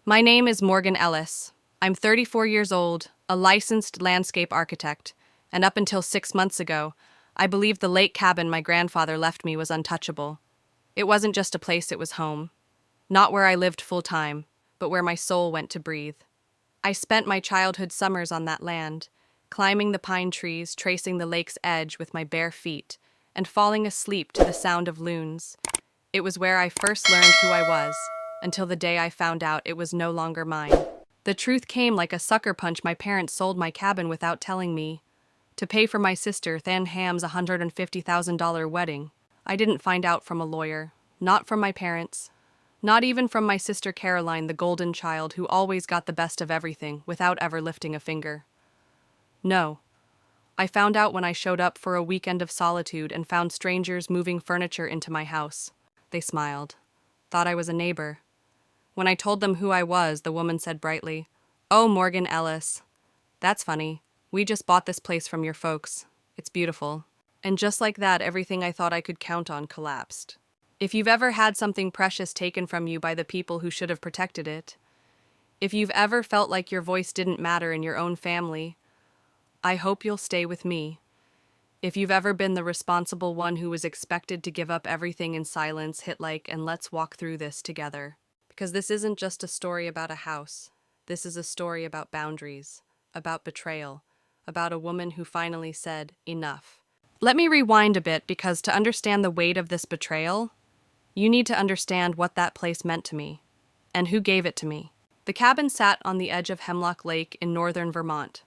My name is Morgan Ellis. I'm 34 years old, a licensed landscape architect, and up until 6 months ago, I believed the lake cabin my grandfather left me was untouchable. It wasn't just a place, it was home. Not where I lived full time, but where my soul went to breathe. I spent my childhood summers on that land, climbing the pine trees, tracing the lake's edge with my bare feet, and falling asleep to the sound of loons. It was where I first learned who I was, until the day I found out it was no longer mine. The truth came like a sucker punch. My parents sold my cabin without telling me, to pay for my sister Than Ham's $150,000 wedding. I didn't find out from a lawyer, not from my parents, not even from my sister Caroline, the golden child who always got the best of everything without ever lifting a finger. No. I found out when I showed up for a weekend of solitude and found strangers moving furniture into my house. They smiled, thought I was a neighbor. When I told them who I was, the woman said brightly, "Oh, Morgan Ellis. That's funny. We just bought this place from your folks. It's beautiful." And just like that, everything I thought I could count on collapsed. If you've ever had something precious taken from you by the people who should have protected it, if you've ever felt like your voice didn't matter in your own family, I hope you'll stay with me. If you've ever been the responsible one who was expected to give up everything in silence, hit like and let's walk through this together. Because this isn't just a story about a house. This is a story about boundaries, about betrayal, about a woman who finally said, enough. Let me rewind a bit, because to understand the weight of this betrayal, you need to understand what that place meant to me, and who gave it to me. The cabin sat on the edge of Hemlock Lake in northern Vermont.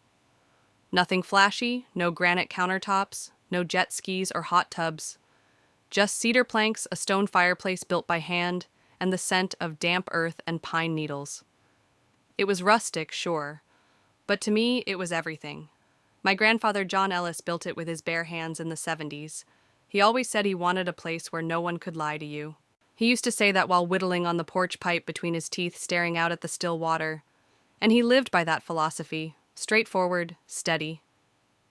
Nothing flashy, no granite countertops, no jet skis or hot tubs. Just cedar planks, a stone fireplace built by hand, and the scent of damp earth and pine needles. It was rustic, sure, but to me it was everything. My grandfather John Ellis built it with his bare hands in the 70s. He always said he wanted a place where no one could lie to you. He used to say that while whittling on the porch pipe between his teeth, staring out at the still water. And he lived by that philosophy, straightforward, steady.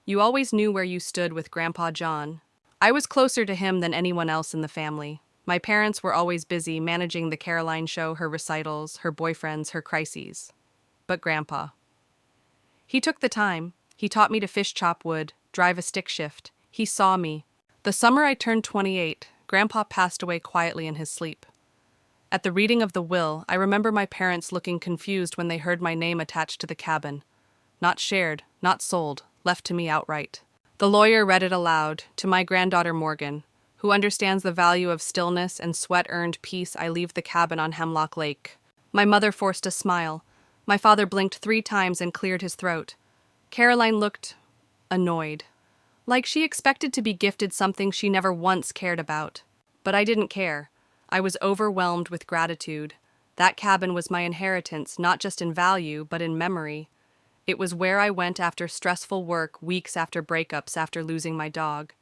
You always knew where you stood with Grandpa John. I was closer to him than anyone else in the family. My parents were always busy managing the Caroline show, her recitals, her boyfriends, her crises. But Grandpa. He took the time. He taught me to fish, chop wood, drive a stick shift. He saw me. The summer I turned 28, Grandpa passed away quietly in his sleep. At the reading of the will, I remember my parents looking confused when they heard my name attached to the cabin. Not shared, not sold, left to me outright. The lawyer read it aloud, to my granddaughter Morgan, who understands the value of stillness and sweat-earned peace. I leave the cabin on Hemlock Lake. My mother forced a smile. My father blinked 3 times and cleared his throat. Caroline looked annoyed, like she expected to be gifted something she never once cared about. But I didn't care. I was overwhelmed with gratitude. That cabin was my inheritance, not just in value, but in memory. It was where I went after stressful work, weeks after breakups, after losing my dog.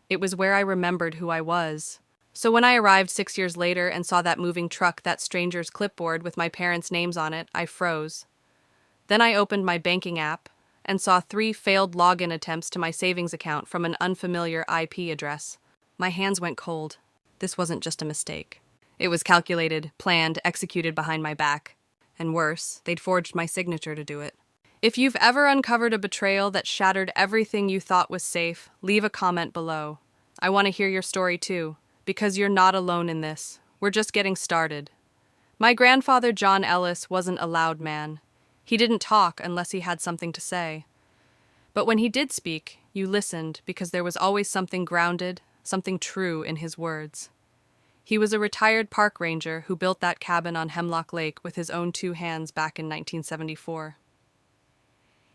It was where I remembered who I was. So when I arrived 6 years later and saw that moving truck, that stranger's clipboard with my parents' names on it, I froze. Then I opened my banking app and saw 3 failed login attempts to my savings account from an unfamiliar IP address. My hands went cold. This wasn't just a mistake. It was calculated, planned, executed behind my back. And worse, they'd forged my signature to do it. If you've ever uncovered a betrayal that shattered everything you thought was safe, leave a comment below. I want to hear your story too, because you're not alone in this. We're just getting started. My grandfather John Ellis wasn't a loud man. He didn't talk unless he had something to say. But when he did speak, you listened because there was always something grounded, something true in his words. He was a retired park ranger who built that cabin on Hemlock Lake with his own 2 hands back in 1974.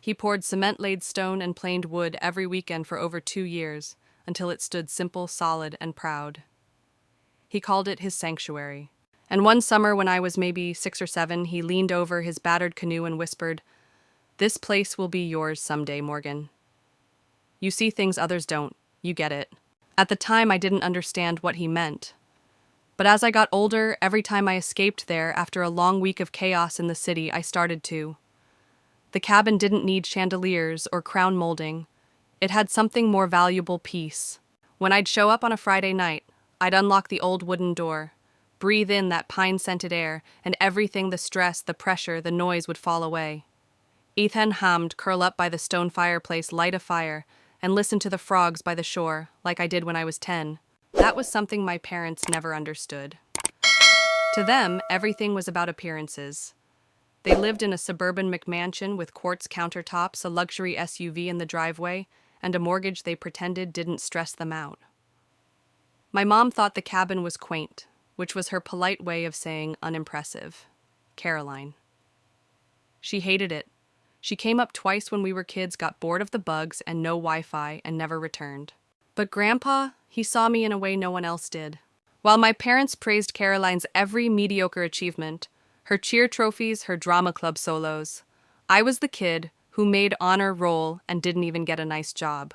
He poured cement-laid stone and planed wood every weekend for over 2 years, until it stood simple, solid, and proud. He called it his sanctuary. And one summer when I was maybe 6 or 7, he leaned over his battered canoe and whispered, "This place will be yours someday, Morgan. You see things others don't. You get it." At the time, I didn't understand what he meant. But as I got older, every time I escaped there after a long week of chaos in the city, I started to. The cabin didn't need chandeliers or crown molding. It had something more valuable: peace. When I'd show up on a Friday night, I'd unlock the old wooden door, Breathe in that pine-scented air, and everything, the stress, the pressure, the noise would fall away. Ethan hummed, curl up by the stone fireplace, light a fire, and listen to the frogs by the shore, like I did when I was 10. That was something my parents never understood. To them, everything was about appearances. They lived in a suburban McMansion with quartz countertops, a luxury SUV in the driveway, and a mortgage they pretended didn't stress them out. My mom thought the cabin was quaint, which was her polite way of saying unimpressive. Caroline. She hated it. She came up twice when we were kids, got bored of the bugs and no Wi-Fi, and never returned. But Grandpa, he saw me in a way no one else did. While my parents praised Caroline's every mediocre achievement, her cheer trophies, her drama club solos, I was the kid who made honor roll and didn't even get a nice job.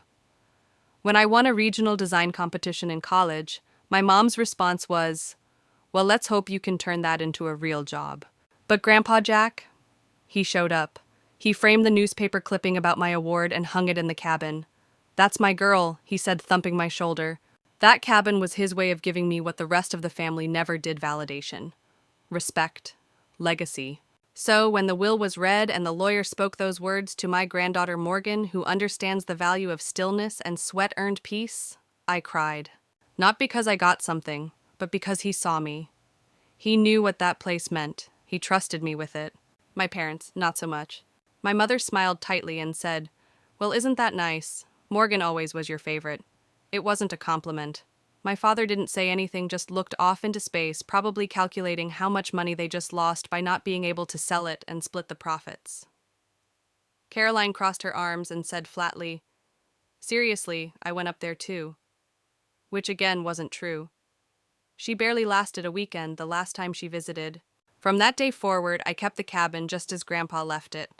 When I won a regional design competition in college, my mom's response was, "Well, let's hope you can turn that into a real job." But Grandpa Jack, he showed up. He framed the newspaper clipping about my award and hung it in the cabin. "That's my girl," he said, thumping my shoulder. That cabin was his way of giving me what the rest of the family never did: validation, respect, legacy. So, when the will was read and the lawyer spoke those words to my granddaughter Morgan, who understands the value of stillness and sweat-earned peace, I cried. Not because I got something, but because he saw me. He knew what that place meant. He trusted me with it. My parents, not so much. My mother smiled tightly and said, "Well, isn't that nice? Morgan always was your favorite." It wasn't a compliment. My father didn't say anything, just looked off into space, probably calculating how much money they just lost by not being able to sell it and split the profits. Caroline crossed her arms and said flatly, "Seriously, I went up there too." Which again wasn't true. She barely lasted a weekend the last time she visited. From that day forward, I kept the cabin just as Grandpa left it.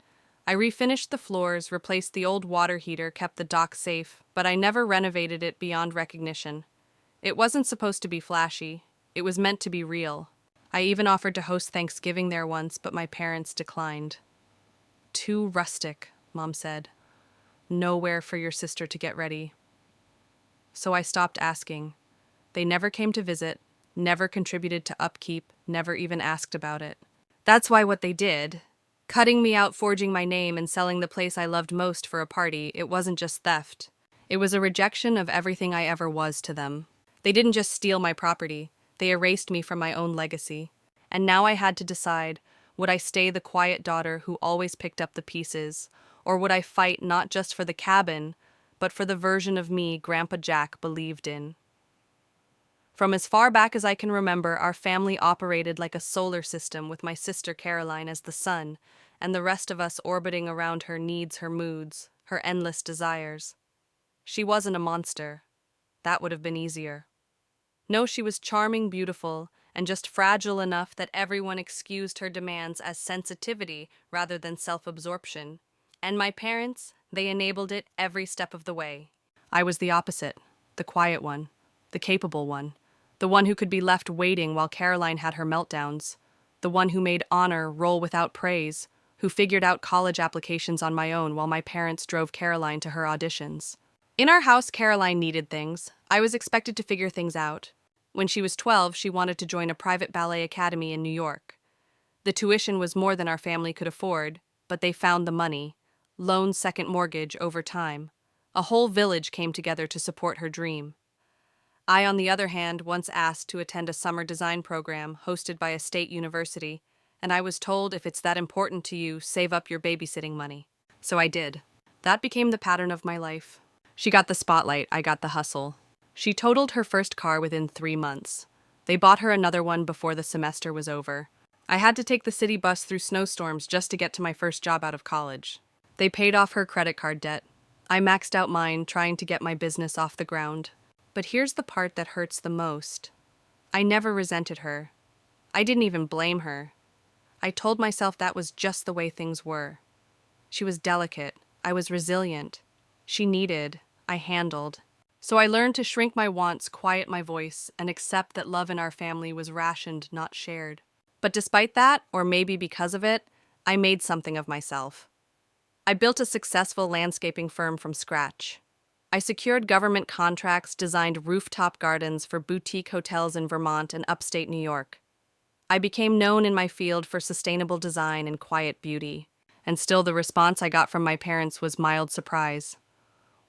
I refinished the floors, replaced the old water heater, kept the dock safe, but I never renovated it beyond recognition. It wasn't supposed to be flashy. It was meant to be real. I even offered to host Thanksgiving there once, but my parents declined. "Too rustic," Mom said. "Nowhere for your sister to get ready." So I stopped asking. They never came to visit, never contributed to upkeep, never even asked about it. That's why what they did, cutting me out, forging my name, and selling the place I loved most for a party, it wasn't just theft. It was a rejection of everything I ever was to them. They didn't just steal my property, they erased me from my own legacy. And now I had to decide, would I stay the quiet daughter who always picked up the pieces, or would I fight not just for the cabin, but for the version of me Grandpa Jack believed in? From as far back as I can remember, our family operated like a solar system with my sister Caroline as the sun, and the rest of us orbiting around her needs, her moods, her endless desires. She wasn't a monster. That would have been easier. No, she was charming, beautiful, and just fragile enough that everyone excused her demands as sensitivity rather than self-absorption. And my parents, they enabled it every step of the way. I was the opposite, the quiet one, the capable one, the one who could be left waiting while Caroline had her meltdowns, the one who made honor roll without praise, who figured out college applications on my own while my parents drove Caroline to her auditions. In our house, Caroline needed things. I was expected to figure things out. When she was 12, she wanted to join a private ballet academy in New York. The tuition was more than our family could afford, but they found the money. Loan, second mortgage, over time. A whole village came together to support her dream. I, on the other hand, once asked to attend a summer design program hosted by a state university, and I was told, if it's that important to you, save up your babysitting money. So I did. That became the pattern of my life. She got the spotlight, I got the hustle. She totaled her first car within 3 months. They bought her another one before the semester was over. I had to take the city bus through snowstorms just to get to my first job out of college. They paid off her credit card debt. I maxed out mine, trying to get my business off the ground. But here's the part that hurts the most. I never resented her. I didn't even blame her. I told myself that was just the way things were. She was delicate. I was resilient. She needed. I handled. So I learned to shrink my wants, quiet my voice, and accept that love in our family was rationed, not shared. But despite that, or maybe because of it, I made something of myself. I built a successful landscaping firm from scratch. I secured government contracts, designed rooftop gardens for boutique hotels in Vermont and upstate New York. I became known in my field for sustainable design and quiet beauty, and still the response I got from my parents was mild surprise.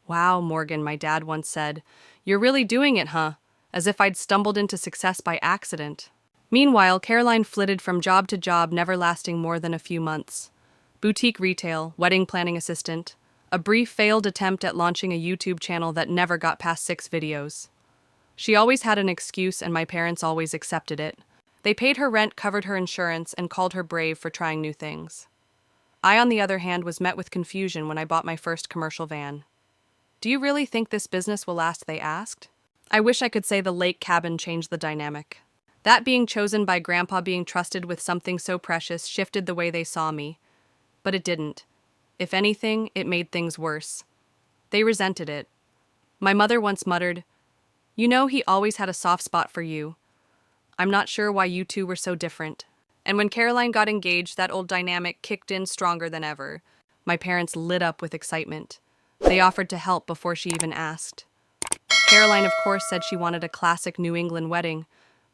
"Wow, Morgan," my dad once said, "you're really doing it, huh?" As if I'd stumbled into success by accident. Meanwhile, Caroline flitted from job to job, never lasting more than a few months. Boutique retail, wedding planning assistant, a brief failed attempt at launching a YouTube channel that never got past 6 videos. She always had an excuse, and my parents always accepted it. They paid her rent, covered her insurance, and called her brave for trying new things. I, on the other hand, was met with confusion when I bought my first commercial van. "Do you really think this business will last?" they asked. I wish I could say the lake cabin changed the dynamic. That being chosen by Grandpa, being trusted with something so precious, shifted the way they saw me. But it didn't. If anything, it made things worse. They resented it. My mother once muttered, "You know, he always had a soft spot for you. I'm not sure why you two were so different." And when Caroline got engaged, that old dynamic kicked in stronger than ever. My parents lit up with excitement. They offered to help before she even asked. Caroline, of course, said she wanted a classic New England wedding,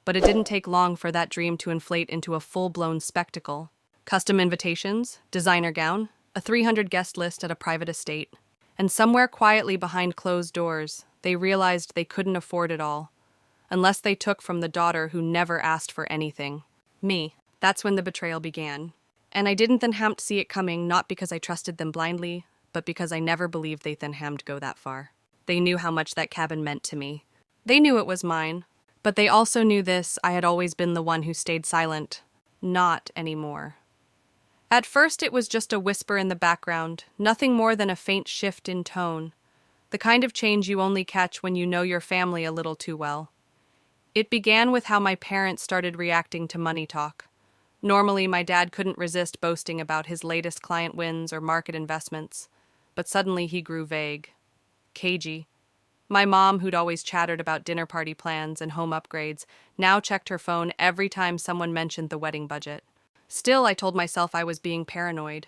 but it didn't take long for that dream to inflate into a full-blown spectacle. Custom invitations, designer gown, a 300 guest list at a private estate. And somewhere quietly behind closed doors, they realized they couldn't afford it all, unless they took from the daughter who never asked for anything. Me. That's when the betrayal began. And I didn't then ham to see it coming, not because I trusted them blindly, but because I never believed they'd then hammed go that far. They knew how much that cabin meant to me. They knew it was mine, but they also knew this: I had always been the one who stayed silent. Not anymore. At first it was just a whisper in the background, nothing more than a faint shift in tone. The kind of change you only catch when you know your family a little too well. It began with how my parents started reacting to money talk. Normally, my dad couldn't resist boasting about his latest client wins or market investments, but suddenly he grew vague. Cagey. My mom, who'd always chattered about dinner party plans and home upgrades, now checked her phone every time someone mentioned the wedding budget. Still, I told myself I was being paranoid.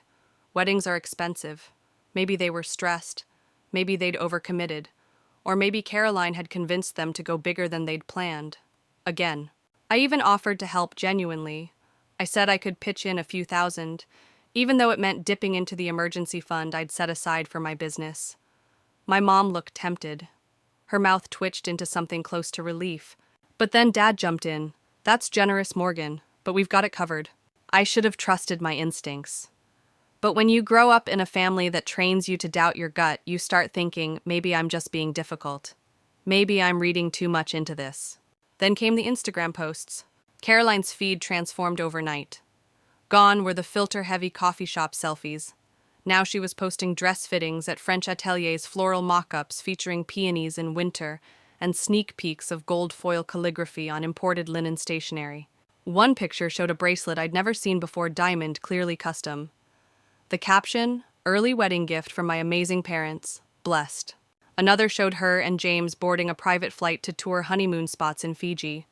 Weddings are expensive. Maybe they were stressed. Maybe they'd overcommitted. Or maybe Caroline had convinced them to go bigger than they'd planned. Again. I even offered to help genuinely. I said I could pitch in a few thousand, even though it meant dipping into the emergency fund I'd set aside for my business. My mom looked tempted. Her mouth twitched into something close to relief. But then Dad jumped in. "That's generous, Morgan, but we've got it covered." I should have trusted my instincts. But when you grow up in a family that trains you to doubt your gut, you start thinking, maybe I'm just being difficult. Maybe I'm reading too much into this. Then came the Instagram posts. Caroline's feed transformed overnight. Gone were the filter-heavy coffee shop selfies. Now she was posting dress fittings at French ateliers, floral mock-ups featuring peonies in winter, and sneak peeks of gold foil calligraphy on imported linen stationery. One picture showed a bracelet I'd never seen before, diamond, clearly custom. The caption, "Early wedding gift from my amazing parents, blessed." Another showed her and James boarding a private flight to tour honeymoon spots in Fiji.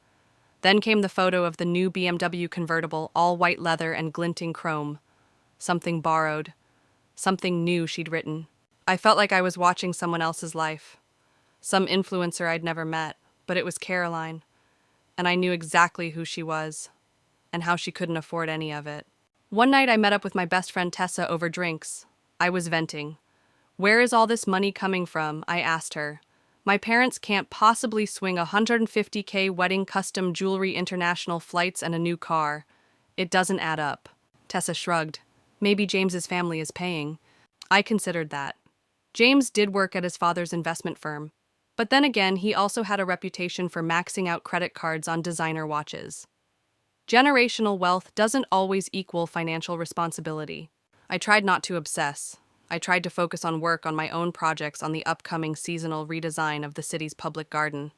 Then came the photo of the new BMW convertible, all white leather and glinting chrome. Something borrowed. Something new, she'd written. I felt like I was watching someone else's life. Some influencer I'd never met, but it was Caroline. And I knew exactly who she was, and how she couldn't afford any of it. One night I met up with my best friend Tessa over drinks. I was venting. "Where is all this money coming from?" I asked her. "My parents can't possibly swing $150K wedding, custom jewelry, international flights, and a new car. It doesn't add up." Tessa shrugged. "Maybe James's family is paying." I considered that. James did work at his father's investment firm. But then again, he also had a reputation for maxing out credit cards on designer watches. Generational wealth doesn't always equal financial responsibility. I tried not to obsess. I tried to focus on work on my own projects on the upcoming seasonal redesign of the city's public garden.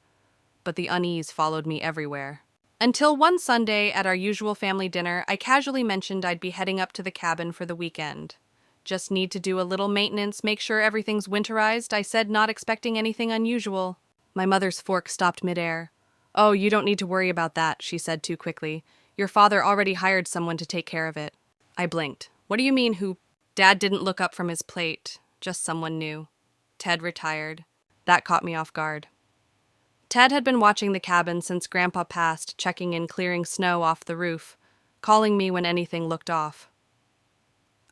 But the unease followed me everywhere. Until one Sunday, at our usual family dinner, I casually mentioned I'd be heading up to the cabin for the weekend. "Just need to do a little maintenance, make sure everything's winterized," I said, not expecting anything unusual. My mother's fork stopped midair. "Oh, you don't need to worry about that," she said too quickly. "Your father already hired someone to take care of it." I blinked. "What do you mean, who?" Dad didn't look up from his plate. "Just someone new. Ted retired. That caught me off guard. Ted had been watching the cabin since Grandpa passed, checking in, clearing snow off the roof, calling me when anything looked off.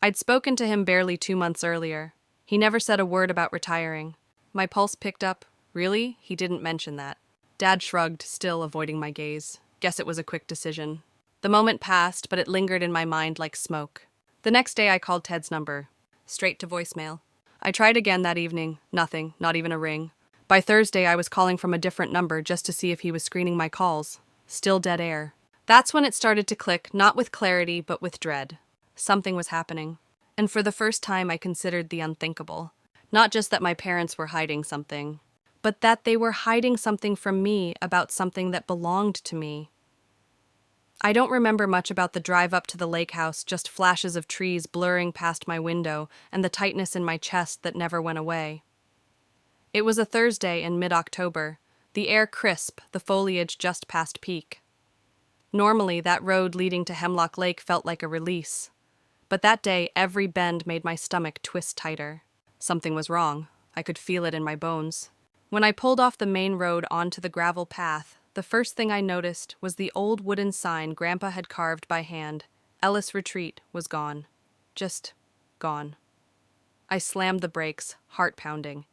I'd spoken to him barely 2 months earlier. He never said a word about retiring. My pulse picked up. Really? He didn't mention that. Dad shrugged, still avoiding my gaze. Guess it was a quick decision. The moment passed, but it lingered in my mind like smoke. The next day I called Ted's number. Straight to voicemail. I tried again that evening. Nothing, not even a ring. By Thursday I was calling from a different number just to see if he was screening my calls. Still dead air. That's when it started to click, not with clarity, but with dread. Something was happening. And for the first time I considered the unthinkable. Not just that my parents were hiding something, but that they were hiding something from me about something that belonged to me. I don't remember much about the drive up to the lake house, just flashes of trees blurring past my window and the tightness in my chest that never went away. It was a Thursday in mid-October, the air crisp, the foliage just past peak. Normally, that road leading to Hemlock Lake felt like a release. But that day, every bend made my stomach twist tighter. Something was wrong. I could feel it in my bones. When I pulled off the main road onto the gravel path, the first thing I noticed was the old wooden sign Grandpa had carved by hand. Ellis Retreat was gone. Just gone. I slammed the brakes, heart pounding.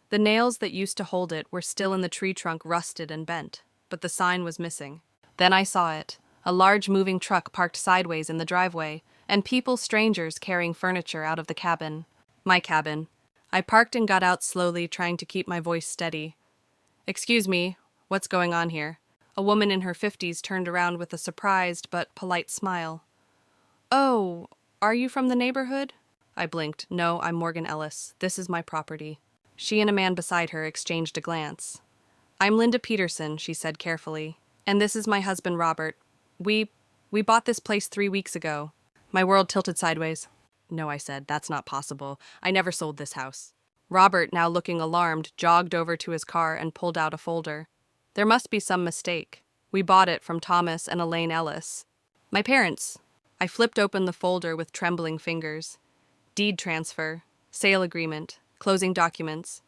The nails that used to hold it were still in the tree trunk, rusted and bent, but the sign was missing. Then I saw it, a large moving truck parked sideways in the driveway, and people, strangers, carrying furniture out of the cabin. My cabin. I parked and got out slowly, trying to keep my voice steady. "Excuse me, what's going on here?" A woman in her 50s turned around with a surprised but polite smile. "Oh, are you from the neighborhood?" I blinked. "No, I'm Morgan Ellis. This is my property." She and a man beside her exchanged a glance. "I'm Linda Peterson," she said carefully. "And this is my husband, Robert. We bought this place 3 weeks ago." My world tilted sideways. "No," I said, "that's not possible. I never sold this house." Robert, now looking alarmed, jogged over to his car and pulled out a folder. "There must be some mistake. We bought it from Thomas and Elaine Ellis. My parents." I flipped open the folder with trembling fingers. Deed transfer, sale agreement, closing documents.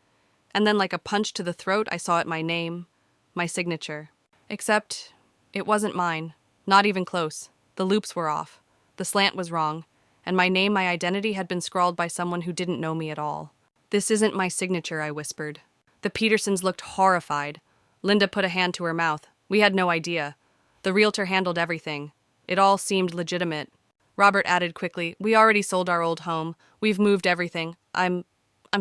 And then, like a punch to the throat, I saw it, my name, my signature. Except, it wasn't mine. Not even close. The loops were off. The slant was wrong. And my name, my identity, had been scrawled by someone who didn't know me at all. "This isn't my signature," I whispered. The Petersons looked horrified. Linda put a hand to her mouth. "We had no idea. The realtor handled everything. It all seemed legitimate." Robert added quickly, "We already sold our old home. We've moved everything. I'm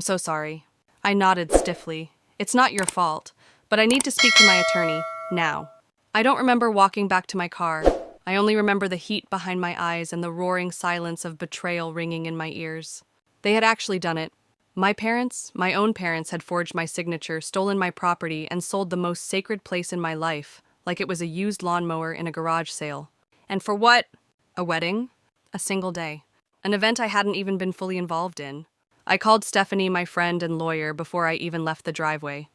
so sorry." I nodded stiffly. "It's not your fault, but I need to speak to my attorney, now." I don't remember walking back to my car. I only remember the heat behind my eyes and the roaring silence of betrayal ringing in my ears. They had actually done it. My parents, my own parents, had forged my signature, stolen my property, and sold the most sacred place in my life, like it was a used lawnmower in a garage sale. And for what? A wedding? A single day. An event I hadn't even been fully involved in. I called Stephanie, my friend and lawyer, before I even left the driveway.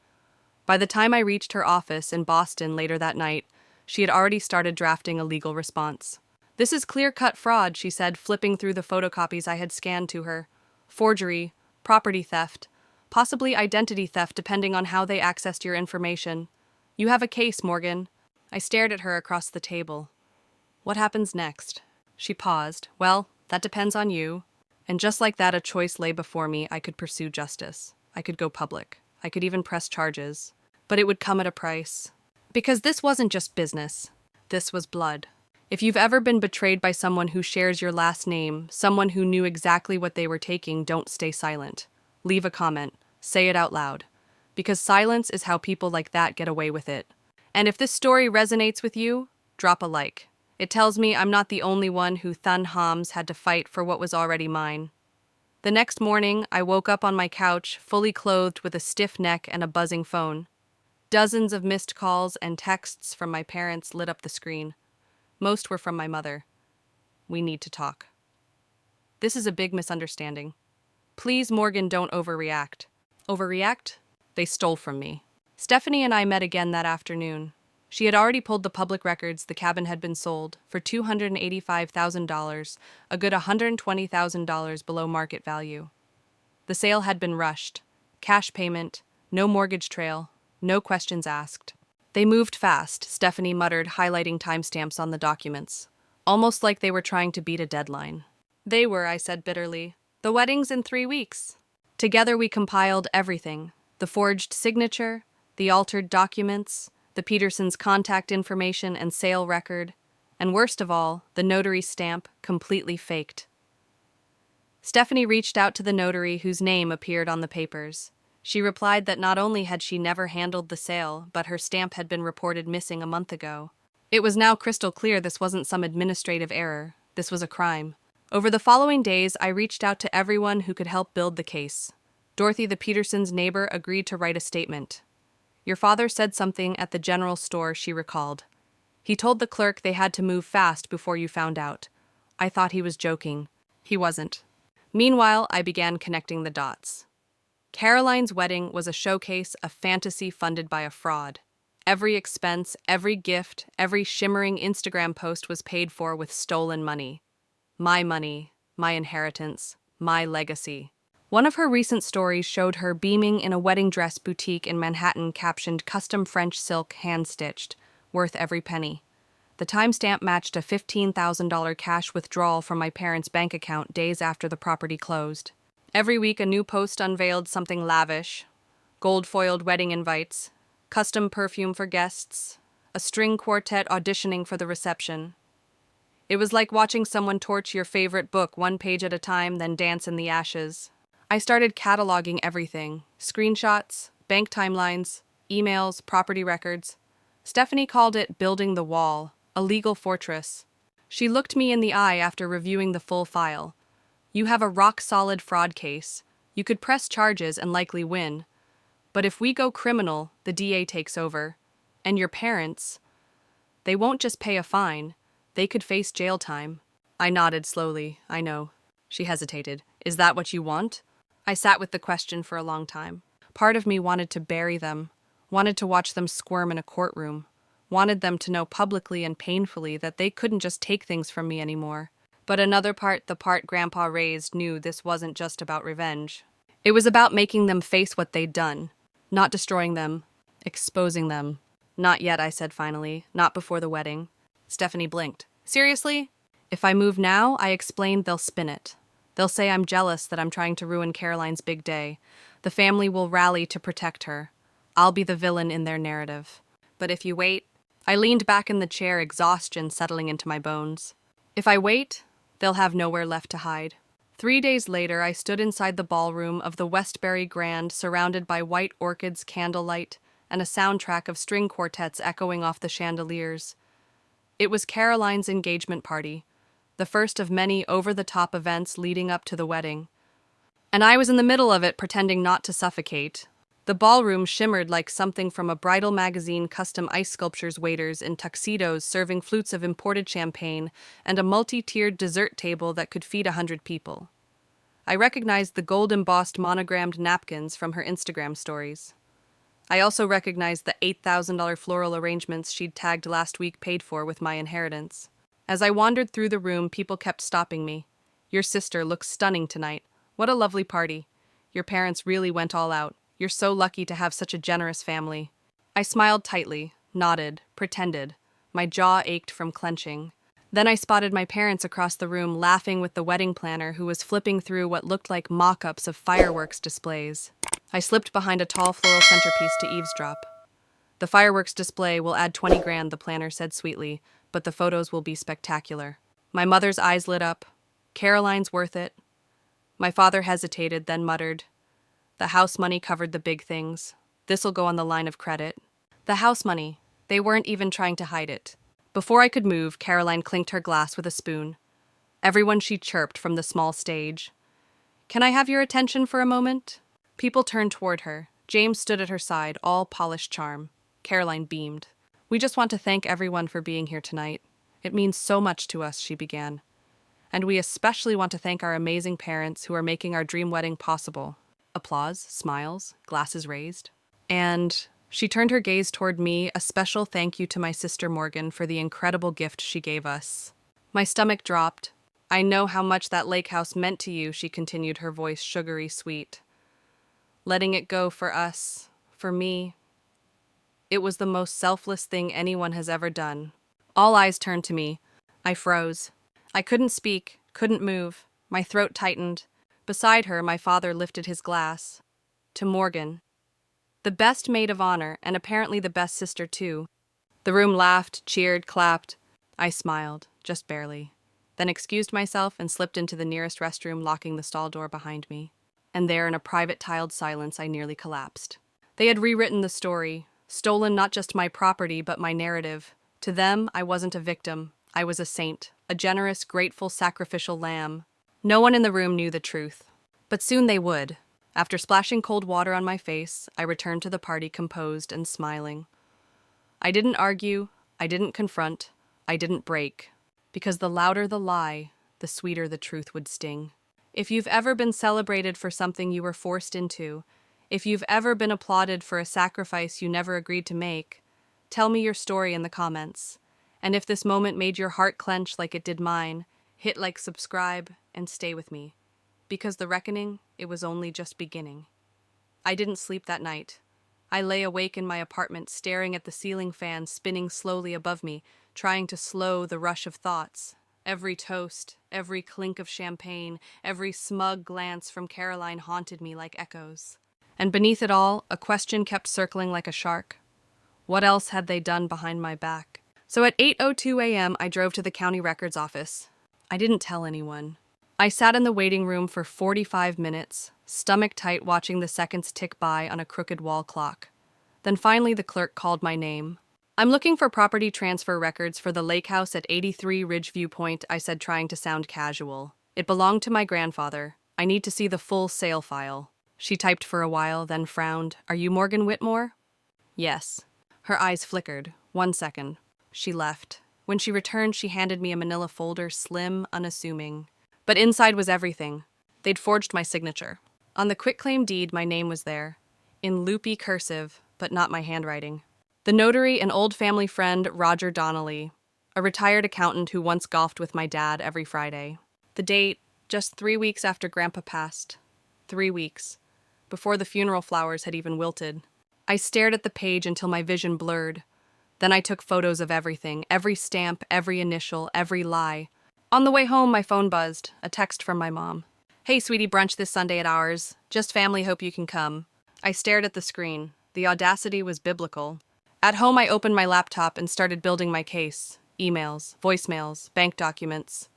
By the time I reached her office in Boston later that night, she had already started drafting a legal response. "This is clear-cut fraud," she said, flipping through the photocopies I had scanned to her. "Forgery, property theft, possibly identity theft depending on how they accessed your information. You have a case, Morgan." I stared at her across the table. "What happens next?" She paused. "Well, that depends on you." And just like that, a choice lay before me. I could pursue justice. I could go public. I could even press charges. But it would come at a price. Because this wasn't just business. This was blood. If you've ever been betrayed by someone who shares your last name, someone who knew exactly what they were taking, don't stay silent. Leave a comment. Say it out loud. Because silence is how people like that get away with it. And if this story resonates with you, drop a like. It tells me I'm not the only one who Thun Hams had to fight for what was already mine. The next morning, I woke up on my couch, fully clothed with a stiff neck and a buzzing phone. Dozens of missed calls and texts from my parents lit up the screen. Most were from my mother. "We need to talk. This is a big misunderstanding. Please, Morgan, don't overreact." Overreact? They stole from me. Stephanie and I met again that afternoon. She had already pulled the public records. The cabin had been sold for $285,000, a good $120,000 below market value. The sale had been rushed. Cash payment, No mortgage trail. No questions asked. They moved fast, Stephanie muttered, highlighting timestamps on the documents. Almost like they were trying to beat a deadline. They were, I said bitterly. The wedding's in 3 weeks. Together we compiled everything. The forged signature, the altered documents, the Petersons' contact information and sale record, and worst of all, the notary stamp, completely faked. Stephanie reached out to the notary whose name appeared on the papers. She replied that not only had she never handled the sale, but her stamp had been reported missing a month ago. It was now crystal clear this wasn't some administrative error. This was a crime. Over the following days, I reached out to everyone who could help build the case. Dorothy, the Petersons' neighbor, agreed to write a statement. Your father said something at the general store, she recalled. He told the clerk they had to move fast before you found out. I thought he was joking. He wasn't. Meanwhile, I began connecting the dots. Caroline's wedding was a showcase of fantasy funded by a fraud. Every expense, every gift, every shimmering Instagram post was paid for with stolen money. My inheritance, my legacy. One of her recent stories showed her beaming in a wedding dress boutique in Manhattan captioned custom French silk hand-stitched, worth every penny. The timestamp matched a $15,000 cash withdrawal from my parents' bank account days after the property closed. Every week a new post unveiled something lavish. Gold-foiled wedding invites, custom perfume for guests, a string quartet auditioning for the reception. It was like watching someone torch your favorite book 1 page at a time, then dance in the ashes. I started cataloging everything. Screenshots, bank timelines, emails, property records. Stephanie called it building the wall, a legal fortress. She looked me in the eye after reviewing the full file. You have a rock-solid fraud case. You could press charges and likely win. But if we go criminal, the DA takes over. And your parents, they won't just pay a fine. They could face jail time. I nodded slowly. I know. She hesitated. Is that what you want? I sat with the question for a long time. Part of me wanted to bury them, wanted to watch them squirm in a courtroom, wanted them to know publicly and painfully that they couldn't just take things from me anymore. But another part, the part Grandpa raised, knew this wasn't just about revenge. It was about making them face what they'd done, not destroying them, exposing them. Not yet, I said finally, not before the wedding. Stephanie blinked. Seriously? If I move now, I explained, they'll spin it. They'll say I'm jealous that I'm trying to ruin Caroline's big day. The family will rally to protect her. I'll be the villain in their narrative. But if you wait, I leaned back in the chair, exhaustion settling into my bones. If I wait, they'll have nowhere left to hide. 3 days later, I stood inside the ballroom of the Westbury Grand, surrounded by white orchids, candlelight, and a soundtrack of string quartets echoing off the chandeliers. It was Caroline's engagement party, the first of many over-the-top events leading up to the wedding. And I was in the middle of it, pretending not to suffocate. The ballroom shimmered like something from a bridal magazine, custom ice sculptures, waiters in tuxedos serving flutes of imported champagne, and a multi-tiered dessert table that could feed 100 people. I recognized the gold-embossed monogrammed napkins from her Instagram stories. I also recognized the $8,000 floral arrangements she'd tagged last week paid for with my inheritance. As I wandered through the room, people kept stopping me. Your sister looks stunning tonight. What a lovely party. Your parents really went all out. You're so lucky to have such a generous family. I smiled tightly, nodded, pretended. My jaw ached from clenching. Then I spotted my parents across the room laughing with the wedding planner who was flipping through what looked like mock-ups of fireworks displays. I slipped behind a tall floral centerpiece to eavesdrop. The fireworks display will add 20 grand, the planner said sweetly, but the photos will be spectacular. My mother's eyes lit up. Caroline's worth it. My father hesitated, then muttered, the house money covered the big things. This'll go on the line of credit. The house money. They weren't even trying to hide it. Before I could move, Caroline clinked her glass with a spoon. Everyone she chirped from the small stage. Can I have your attention for a moment? People turned toward her. James stood at her side, all polished charm. Caroline beamed. We just want to thank everyone for being here tonight. It means so much to us, she began. And we especially want to thank our amazing parents who are making our dream wedding possible. Applause, smiles, glasses raised. And she turned her gaze toward me, a special thank you to my sister Morgan for the incredible gift she gave us. My stomach dropped. I know how much that lake house meant to you, she continued, her voice sugary sweet. Letting it go for us, For me, it was the most selfless thing anyone has ever done. All eyes turned to me. I froze. I couldn't speak, couldn't move. My throat tightened. Beside her, my father lifted his glass. To Morgan, the best maid of honor, and apparently the best sister too. The room laughed, cheered, clapped. I smiled, just barely, then excused myself and slipped into the nearest restroom, locking the stall door behind me. And there, in a private tiled silence, I nearly collapsed. They had rewritten the story, stolen not just my property, but my narrative. To them, I wasn't a victim. I was a saint, a generous, grateful, sacrificial lamb. No one in the room knew the truth. But soon they would. After splashing cold water on my face, I returned to the party composed and smiling. I didn't argue, I didn't confront, I didn't break. Because the louder the lie, the sweeter the truth would sting. If you've ever been celebrated for something you were forced into, if you've ever been applauded for a sacrifice you never agreed to make, tell me your story in the comments. And if this moment made your heart clench like it did mine, hit like, subscribe, and stay with me. Because the reckoning, it was only just beginning. I didn't sleep that night. I lay awake in my apartment, staring at the ceiling fan spinning slowly above me, trying to slow the rush of thoughts. Every toast, every clink of champagne, every smug glance from Caroline haunted me like echoes. And beneath it all, a question kept circling like a shark. What else had they done behind my back? So at 8:02 a.m., I drove to the county records office. I didn't tell anyone. I sat in the waiting room for 45 minutes, stomach tight, watching the seconds tick by on a crooked wall clock. Then finally the clerk called my name. I'm looking for property transfer records for the lake house at 83 Ridgeview Point, I said, trying to sound casual. It belonged to my grandfather. I need to see the full sale file. She typed for a while, then frowned. Are you Morgan Whitmore? Yes. Her eyes flickered. 1 second. She left. When she returned, she handed me a manila folder, slim, unassuming. But inside was everything. They'd forged my signature. On the quitclaim deed, my name was there. In loopy cursive, but not my handwriting. The notary, an old family friend, Roger Donnelly, a retired accountant who once golfed with my dad every Friday. The date, just 3 weeks after Grandpa passed. 3 weeks. Before the funeral flowers had even wilted. I stared at the page until my vision blurred. Then I took photos of everything, every stamp, every initial, every lie. On the way home, my phone buzzed, a text from my mom. Hey, sweetie, brunch this Sunday at ours. Just family, hope you can come. I stared at the screen. The audacity was biblical. At home, I opened my laptop and started building my case. Emails, voicemails, bank documents.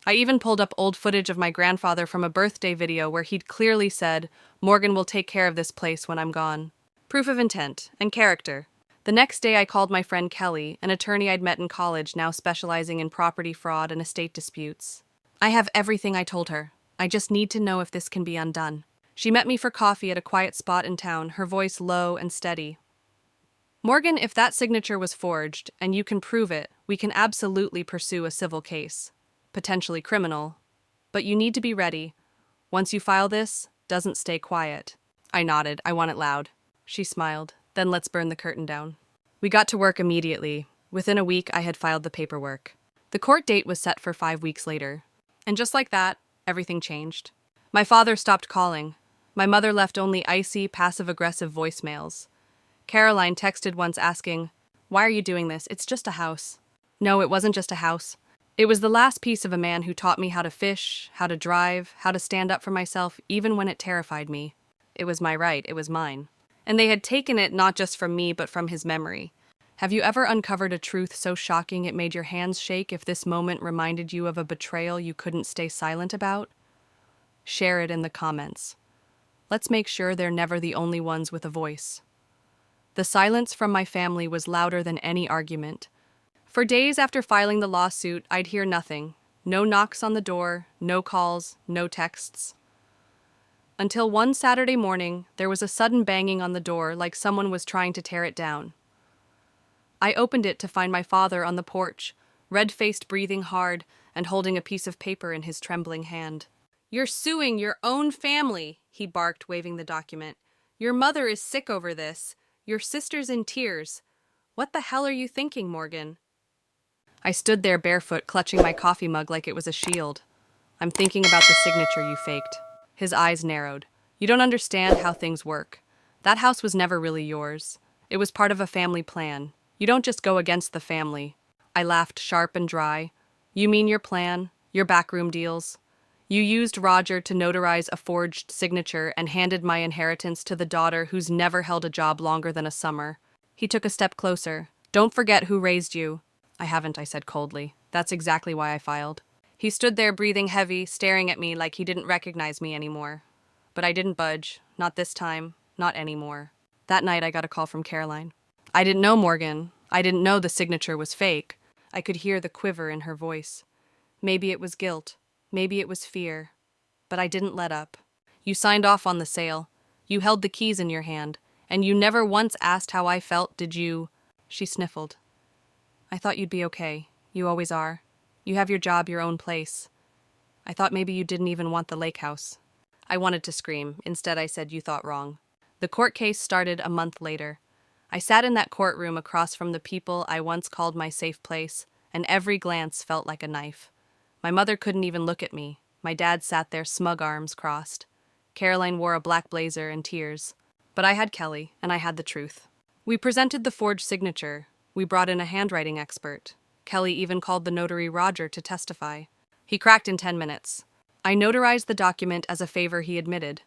I even pulled up old footage of my grandfather from a birthday video where he'd clearly said, Morgan will take care of this place when I'm gone. Proof of intent and character. The next day, I called my friend Kelly, an attorney I'd met in college, now specializing in property fraud and estate disputes. I have everything, I told her. I just need to know if this can be undone. She met me for coffee at a quiet spot in town, her voice low and steady. Morgan, if that signature was forged, and you can prove it, we can absolutely pursue a civil case. Potentially criminal. But you need to be ready. Once you file this, doesn't stay quiet. I nodded. I want it loud. She smiled. Then let's burn the curtain down. We got to work immediately. Within a week, I had filed the paperwork. The court date was set for 5 weeks later. And just like that, everything changed. My father stopped calling. My mother left only icy, passive-aggressive voicemails. Caroline texted once asking, Why are you doing this? It's just a house. No, it wasn't just a house. It was the last piece of a man who taught me how to fish, how to drive, how to stand up for myself, even when it terrified me. It was my right. It was mine. And they had taken it not just from me, but from his memory. Have you ever uncovered a truth so shocking it made your hands shake if this moment reminded you of a betrayal you couldn't stay silent about? Share it in the comments. Let's make sure they're never the only ones with a voice. The silence from my family was louder than any argument. For days after filing the lawsuit, I'd hear nothing. No knocks on the door, no calls, no texts. Until one Saturday morning, there was a sudden banging on the door like someone was trying to tear it down. I opened it to find my father on the porch, red-faced, breathing hard, and holding a piece of paper in his trembling hand. You're suing your own family, he barked, waving the document. Your mother is sick over this. Your sister's in tears. What the hell are you thinking, Morgan? I stood there barefoot, clutching my coffee mug like it was a shield. I'm thinking about the signature you faked. His eyes narrowed. You don't understand how things work. That house was never really yours. It was part of a family plan. You don't just go against the family. I laughed sharp and dry. You mean your plan? Your backroom deals? You used Roger to notarize a forged signature and handed my inheritance to the daughter who's never held a job longer than a summer. He took a step closer. Don't forget who raised you. I haven't, I said coldly. That's exactly why I filed. He stood there breathing heavy, staring at me like he didn't recognize me anymore. But I didn't budge. Not this time. Not anymore. That night I got a call from Caroline. I didn't know Morgan. I didn't know the signature was fake. I could hear the quiver in her voice. Maybe it was guilt. Maybe it was fear. But I didn't let up. You signed off on the sale. You held the keys in your hand. And you never once asked how I felt, did you? She sniffled. I thought you'd be okay. You always are. You have your job, your own place. I thought maybe you didn't even want the lake house. I wanted to scream. Instead, I said, you thought wrong. The court case started a month later. I sat in that courtroom across from the people I once called my safe place, and every glance felt like a knife. My mother couldn't even look at me. My dad sat there, smug arms crossed. Caroline wore a black blazer and tears. But I had Kelly, and I had the truth. We presented the forged signature. We brought in a handwriting expert. Kelly even called the notary Roger to testify. He cracked in 10 minutes. I notarized the document as a favor he admitted.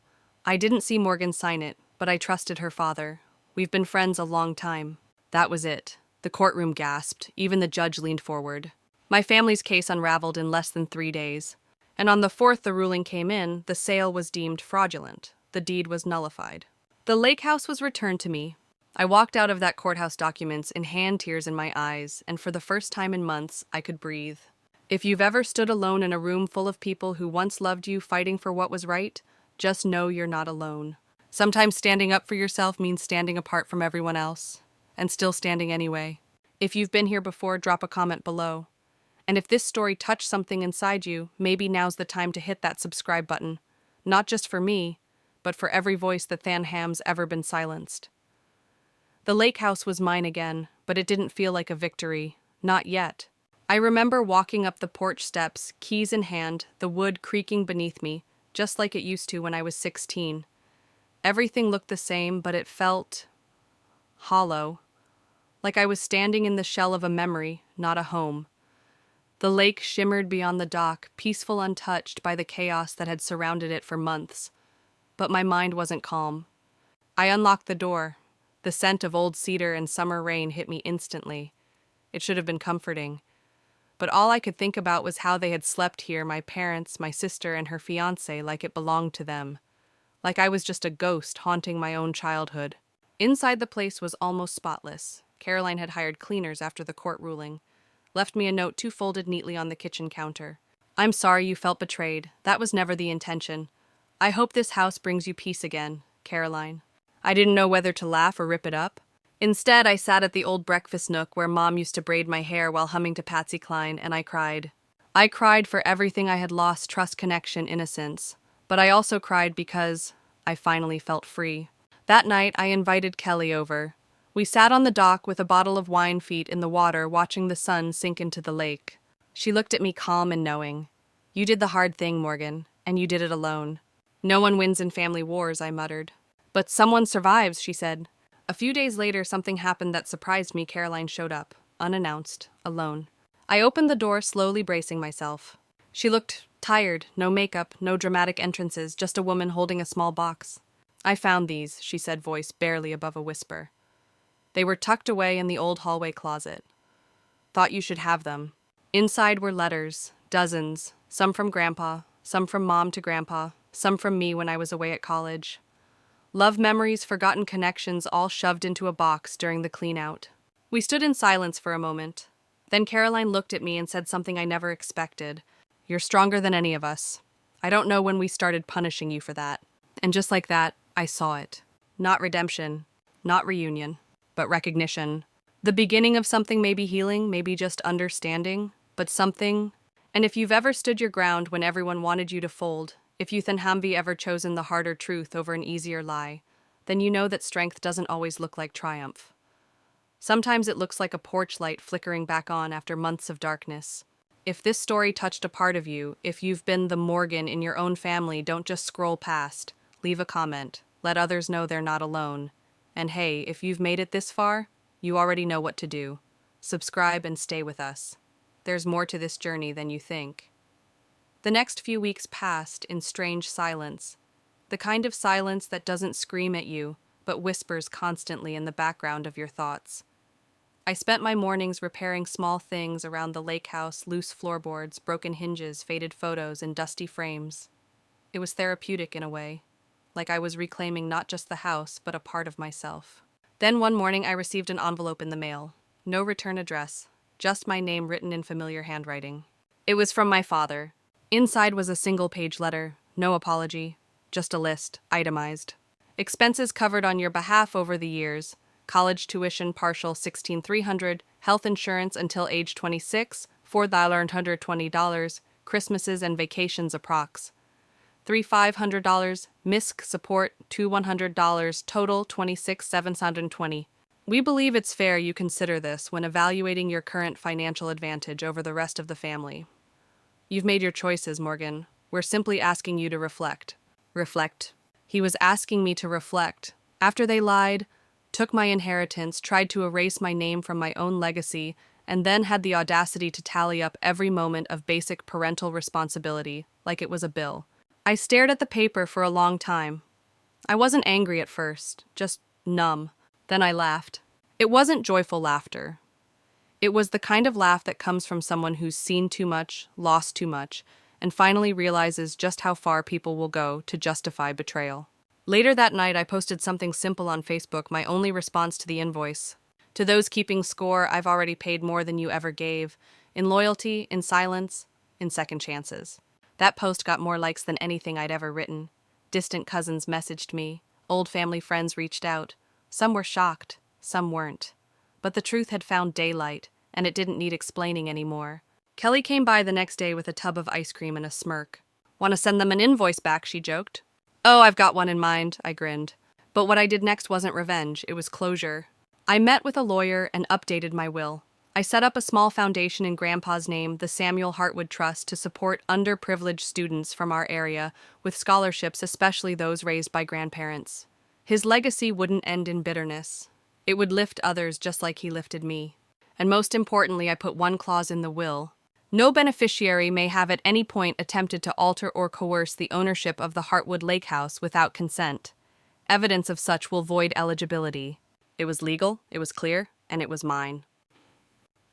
I didn't see Morgan sign it, but I trusted her father. We've been friends a long time. That was it. The courtroom gasped. Even the judge leaned forward. My family's case unraveled in less than 3 days. And on the 4th the ruling came in, the sale was deemed fraudulent. The deed was nullified. The lake house was returned to me. I walked out of that courthouse documents in hand tears in my eyes, and for the first time in months, I could breathe. If you've ever stood alone in a room full of people who once loved you fighting for what was right, just know you're not alone. Sometimes standing up for yourself means standing apart from everyone else, and still standing anyway. If you've been here before, drop a comment below. And if this story touched something inside you, maybe now's the time to hit that subscribe button. Not just for me, but for every voice that Thanham's ever been silenced. The lake house was mine again, but it didn't feel like a victory. Not yet. I remember walking up the porch steps, keys in hand, the wood creaking beneath me, just like it used to when I was 16. Everything looked the same, but it felt hollow, like I was standing in the shell of a memory, not a home. The lake shimmered beyond the dock, peaceful, untouched by the chaos that had surrounded it for months. But my mind wasn't calm. I unlocked the door. The scent of old cedar and summer rain hit me instantly. It should have been comforting. But all I could think about was how they had slept here, my parents, my sister, and her fiancé, like it belonged to them. Like I was just a ghost haunting my own childhood. Inside the place was almost spotless. Caroline had hired cleaners after the court ruling. Left me a note 2 folded neatly on the kitchen counter. I'm sorry you felt betrayed. That was never the intention. I hope this house brings you peace again, Caroline. I didn't know whether to laugh or rip it up. Instead, I sat at the old breakfast nook where Mom used to braid my hair while humming to Patsy Cline, and I cried. I cried for everything I had lost: trust, connection, innocence. But I also cried because I finally felt free. That night, I invited Kelly over. We sat on the dock with a bottle of wine feet in the water, watching the sun sink into the lake. She looked at me calm and knowing. You did the hard thing, Morgan, and you did it alone. No one wins in family wars, I muttered. But someone survives, she said. A few days later, something happened that surprised me. Caroline showed up, unannounced, alone. I opened the door, slowly bracing myself. She looked tired, no makeup, no dramatic entrances, just a woman holding a small box. I found these, she said, voice barely above a whisper. They were tucked away in the old hallway closet. Thought you should have them. Inside were letters, dozens, some from Grandpa, some from Mom to Grandpa, some from me when I was away at college. Love memories, forgotten connections, all shoved into a box during the clean-out. We stood in silence for a moment. Then Caroline looked at me and said something I never expected. You're stronger than any of us. I don't know when we started punishing you for that. And just like that, I saw it. Not redemption, not reunion, but recognition. The beginning of something, maybe healing, maybe just understanding, but something. And if you've ever stood your ground when everyone wanted you to fold, if you Thanhamvi ever chosen the harder truth over an easier lie, then you know that strength doesn't always look like triumph. Sometimes it looks like a porch light flickering back on after months of darkness. If this story touched a part of you, if you've been the Morgan in your own family, don't just scroll past. Leave a comment. let others know they're not alone. And hey, if you've made it this far, you already know what to do. Subscribe and stay with us. There's more to this journey than you think. The next few weeks passed in strange silence, the kind of silence that doesn't scream at you, but whispers constantly in the background of your thoughts. I spent my mornings repairing small things around the lake house, loose floorboards, broken hinges, faded photos, and dusty frames. It was therapeutic in a way, like I was reclaiming not just the house, but a part of myself. Then one morning I received an envelope in the mail. No return address, just my name written in familiar handwriting. It was from my father. Inside was a single-page letter, no apology, just a list, itemized. Expenses covered on your behalf over the years. College tuition partial $16,300, health insurance until age 26, $4,120, Christmases and vacations approx. $3,500, MISC support $2,100, total $26,720. We believe it's fair you consider this when evaluating your current financial advantage over the rest of the family. You've made your choices, Morgan. We're simply asking you to reflect. Reflect. He was asking me to reflect. After they lied, took my inheritance, tried to erase my name from my own legacy, and then had the audacity to tally up every moment of basic parental responsibility, like it was a bill. I stared at the paper for a long time. I wasn't angry at first, just numb. Then I laughed. It wasn't joyful laughter. It was the kind of laugh that comes from someone who's seen too much, lost too much, and finally realizes just how far people will go to justify betrayal. Later that night, I posted something simple on Facebook, my only response to the invoice. To those keeping score, I've already paid more than you ever gave, in loyalty, in silence, in second chances. That post got more likes than anything I'd ever written. Distant cousins messaged me, old family friends reached out. Some were shocked, some weren't. But the truth had found daylight, and it didn't need explaining anymore. Kelly came by the next day with a tub of ice cream and a smirk. Want to send them an invoice back, she joked. Oh, I've got one in mind, I grinned. But what I did next wasn't revenge, it was closure. I met with a lawyer and updated my will. I set up a small foundation in Grandpa's name, the Samuel Hartwood Trust, to support underprivileged students from our area with scholarships, especially those raised by grandparents. His legacy wouldn't end in bitterness. It would lift others just like he lifted me. And most importantly, I put one clause in the will. No beneficiary may have at any point attempted to alter or coerce the ownership of the Hartwood Lake House without consent. Evidence of such will void eligibility. It was legal, it was clear, and it was mine.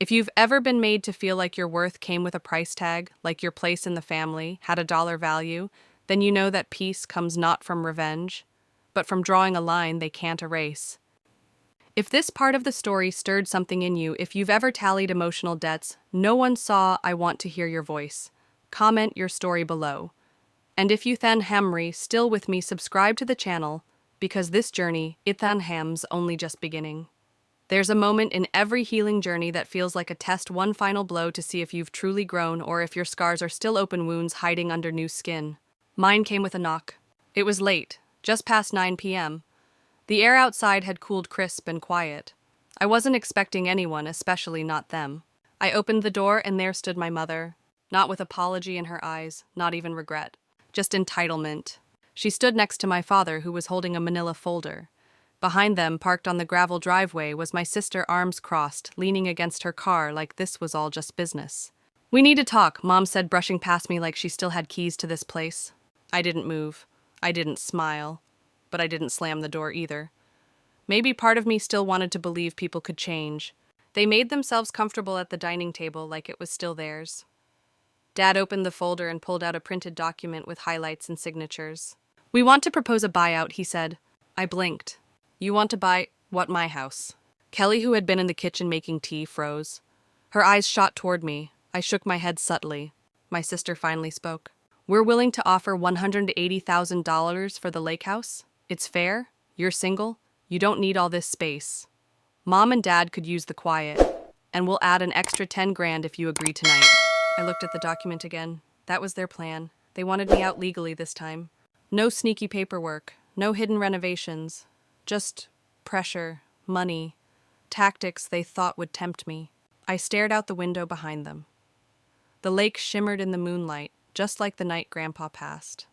If you've ever been made to feel like your worth came with a price tag, like your place in the family had a dollar value, then you know that peace comes not from revenge, but from drawing a line they can't erase. If this part of the story stirred something in you, if you've ever tallied emotional debts no one saw, I want to hear your voice. Comment your story below. And if you than Hamri still with me, subscribe to the channel, because this journey, it than ham's only just beginning. There's a moment in every healing journey that feels like a test, one final blow to see if you've truly grown or if your scars are still open wounds hiding under new skin. Mine came with a knock. It was late, just past 9 p.m. The air outside had cooled crisp and quiet. I wasn't expecting anyone, especially not them. I opened the door and there stood my mother, not with apology in her eyes, not even regret, just entitlement. She stood next to my father, who was holding a manila folder. Behind them, parked on the gravel driveway, was my sister, arms crossed, leaning against her car like this was all just business. We need to talk, Mom said, brushing past me like she still had keys to this place. I didn't move. I didn't smile. But I didn't slam the door either. Maybe part of me still wanted to believe people could change. They made themselves comfortable at the dining table like it was still theirs. Dad opened the folder and pulled out a printed document with highlights and signatures. We want to propose a buyout, he said. I blinked. You want to buy, what, my house? Kelly, who had been in the kitchen making tea, froze. Her eyes shot toward me. I shook my head subtly. My sister finally spoke. We're willing to offer $180,000 for the lake house. It's fair. You're single. You don't need all this space. Mom and Dad could use the quiet. And we'll add an extra 10 grand if you agree tonight. I looked at the document again. That was their plan. They wanted me out legally this time. No sneaky paperwork. No hidden renovations. Just pressure, money, tactics they thought would tempt me. I stared out the window behind them. The lake shimmered in the moonlight, just like the night Grandpa passed.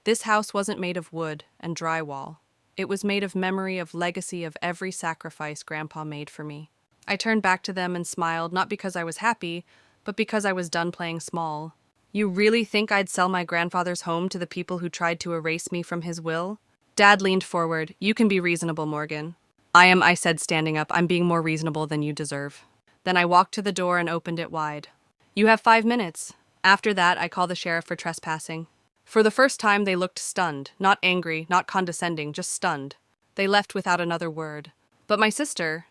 This house wasn't made of wood and drywall. It was made of memory of legacy of every sacrifice Grandpa made for me. I turned back to them and smiled, not because I was happy, but because I was done playing small. You really think I'd sell my grandfather's home to the people who tried to erase me from his will? Dad leaned forward. You can be reasonable, Morgan. I said, standing up. I'm being more reasonable than you deserve. Then I walked to the door and opened it wide. You have 5 minutes. After that, I call the sheriff for trespassing. For the first time, they looked stunned. Not angry, not condescending, just stunned. They left without another word. But my sister...